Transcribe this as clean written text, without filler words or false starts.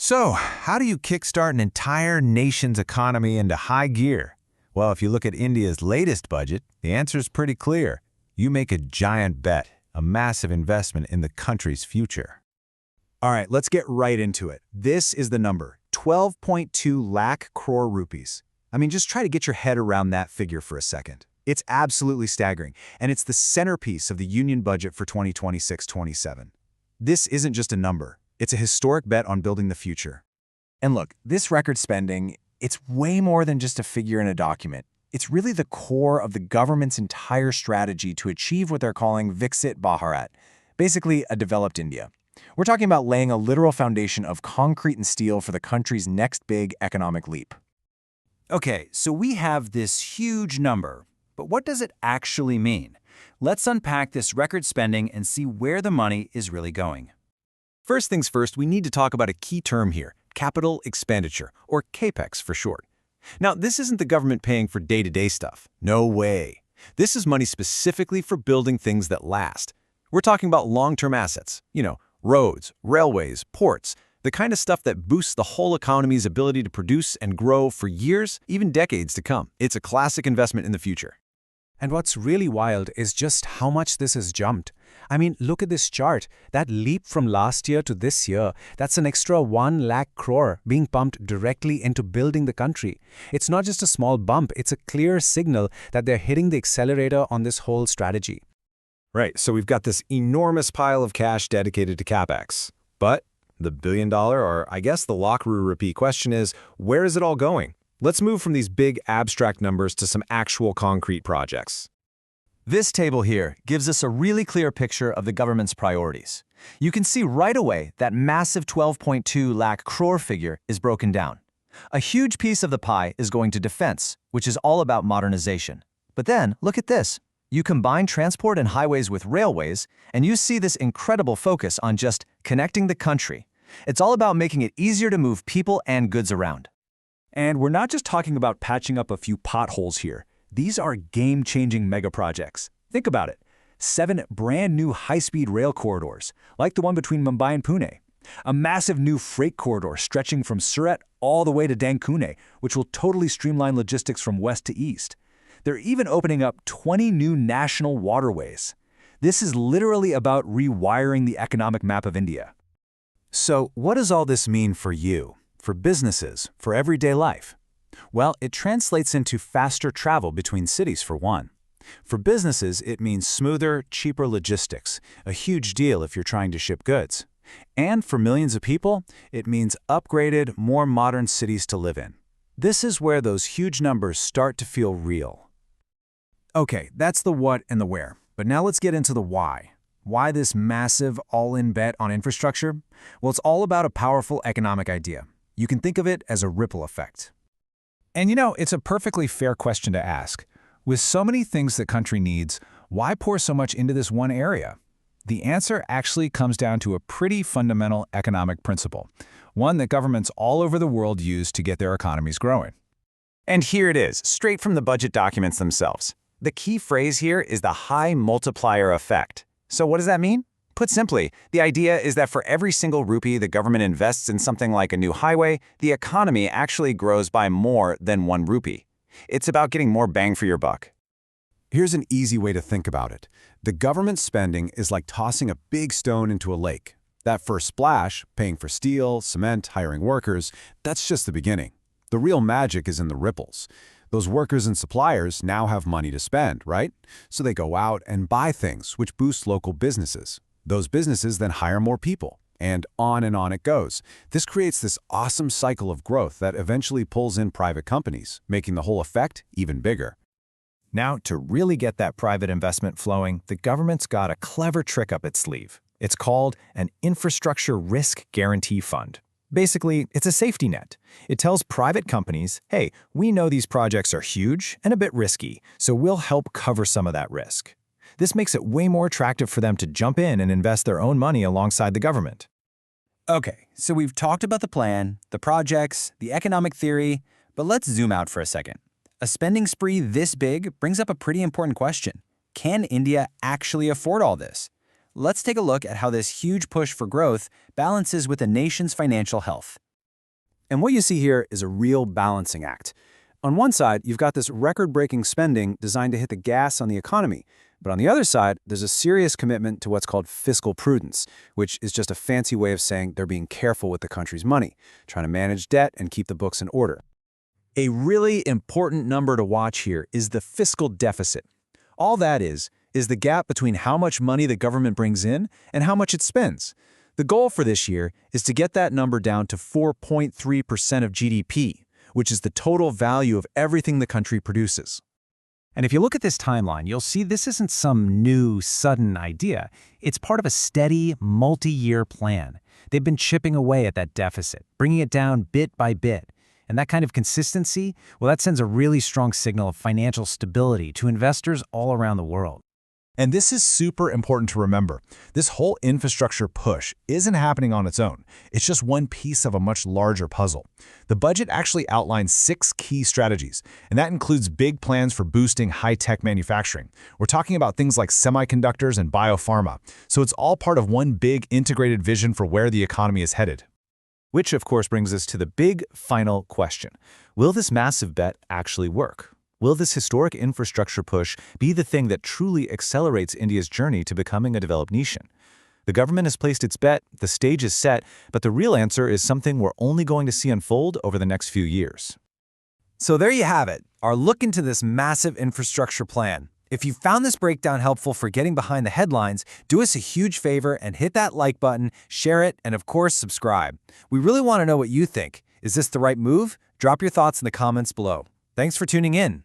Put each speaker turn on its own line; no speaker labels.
So, how do you kickstart an entire nation's economy into high gear? Well, if you look at India's latest budget, the answer is pretty clear. You make a giant bet, a massive investment in the country's future.
All right, let's get right into it. This is the number, 12.2 lakh crore rupees. I mean, just try to get your head around that figure for a second. It's absolutely staggering, and it's the centerpiece of the union budget for 2026-27. This isn't just a number. It's a historic bet on building the future. And look, this record spending, it's way more than just a figure in a document. It's really the core of the government's entire strategy to achieve what they're calling Viksit Bharat, basically a developed India. We're talking about laying a literal foundation of concrete and steel for the country's next big economic leap.
Okay, so we have this huge number, but what does it actually mean? Let's unpack this record spending and see where the money is really going.
First things first, we need to talk about a key term here, capital expenditure, or Capex for short. Now, this isn't the government paying for day-to-day stuff. No way. This is money specifically for building things that last. We're talking about long-term assets, roads, railways, ports, the kind of stuff that boosts the whole economy's ability to produce and grow for years, even decades to come. It's a classic investment in the future.
And what's really wild is just how much this has jumped. I mean, look at this chart. That leap from last year to this year, that's an extra 1 lakh crore being pumped directly into building the country. It's not just a small bump, it's a clear signal that they're hitting the accelerator on this whole strategy.
Right, so we've got this enormous pile of cash dedicated to Capex. But the billion-dollar, or I guess the lakh crore rupee question is, where is it all going? Let's move from these big abstract numbers to some actual concrete projects.
This table here gives us a really clear picture of the government's priorities. You can see right away that massive 12.2 lakh crore figure is broken down. A huge piece of the pie is going to defense, which is all about modernization. But then, look at this. You combine transport and highways with railways, and you see this incredible focus on just connecting the country. It's all about making it easier to move people and goods around.
And we're not just talking about patching up a few potholes here. These are game-changing mega projects. Think about it. 7 brand new high-speed rail corridors, like the one between Mumbai and Pune. A massive new freight corridor stretching from Surat all the way to Dankune, which will totally streamline logistics from west to east. They're even opening up 20 new national waterways. This is literally about rewiring the economic map of India.
So, what does all this mean for you? For businesses, for everyday life? Well, it translates into faster travel between cities for one. For businesses, it means smoother, cheaper logistics, a huge deal if you're trying to ship goods. And for millions of people, it means upgraded, more modern cities to live in. This is where those huge numbers start to feel real. Okay, that's the what and the where, but now let's get into the why. Why this massive all-in bet on infrastructure? Well, it's all about a powerful economic idea. You can think of it as a ripple effect. And it's a perfectly fair question to ask. With so many things the country needs, why pour so much into this one area? The answer actually comes down to a pretty fundamental economic principle, one that governments all over the world use to get their economies growing.
And here it is, straight from the budget documents themselves. The key phrase here is the high multiplier effect. So what does that mean? Put simply, the idea is that for every single rupee the government invests in something like a new highway, the economy actually grows by more than 1 rupee. It's about getting more bang for your buck.
Here's an easy way to think about it. The government spending is like tossing a big stone into a lake. That first splash, paying for steel, cement, hiring workers, that's just the beginning. The real magic is in the ripples. Those workers and suppliers now have money to spend, right? So they go out and buy things, which boosts local businesses. Those businesses then hire more people, and on it goes. This creates this awesome cycle of growth that eventually pulls in private companies, making the whole effect even bigger. Now, to really get that private investment flowing, the government's got a clever trick up its sleeve. It's called an Infrastructure Risk Guarantee Fund. Basically, it's a safety net. It tells private companies, hey, we know these projects are huge and a bit risky, so we'll help cover some of that risk. This makes it way more attractive for them to jump in and invest their own money alongside the government.
Okay, so we've talked about the plan, the projects, the economic theory, but let's zoom out for a second. A spending spree this big brings up a pretty important question. Can India actually afford all this? Let's take a look at how this huge push for growth balances with a nation's financial health.
And what you see here is a real balancing act. On one side, you've got this record-breaking spending designed to hit the gas on the economy. But on the other side, there's a serious commitment to what's called fiscal prudence, which is just a fancy way of saying they're being careful with the country's money, trying to manage debt and keep the books in order.
A really important number to watch here is the fiscal deficit. All that is the gap between how much money the government brings in and how much it spends. The goal for this year is to get that number down to 4.3% of GDP, which is the total value of everything the country produces.
And if you look at this timeline, you'll see this isn't some new, sudden idea. It's part of a steady, multi-year plan. They've been chipping away at that deficit, bringing it down bit by bit. And that kind of consistency, well, that sends a really strong signal of financial stability to investors all around the world.
And this is super important to remember. This whole infrastructure push isn't happening on its own. It's just one piece of a much larger puzzle. The budget actually outlines 6 key strategies, and that includes big plans for boosting high-tech manufacturing. We're talking about things like semiconductors and biopharma. So it's all part of one big integrated vision for where the economy is headed. Which, of course, brings us to the big final question. Will this massive bet actually work? Will this historic infrastructure push be the thing that truly accelerates India's journey to becoming a developed nation? The government has placed its bet, the stage is set, but the real answer is something we're only going to see unfold over the next few years.
So there you have it, our look into this massive infrastructure plan. If you found this breakdown helpful for getting behind the headlines, do us a huge favor and hit that like button, share it, and of course, subscribe. We really want to know what you think. Is this the right move? Drop your thoughts in the comments below. Thanks for tuning in.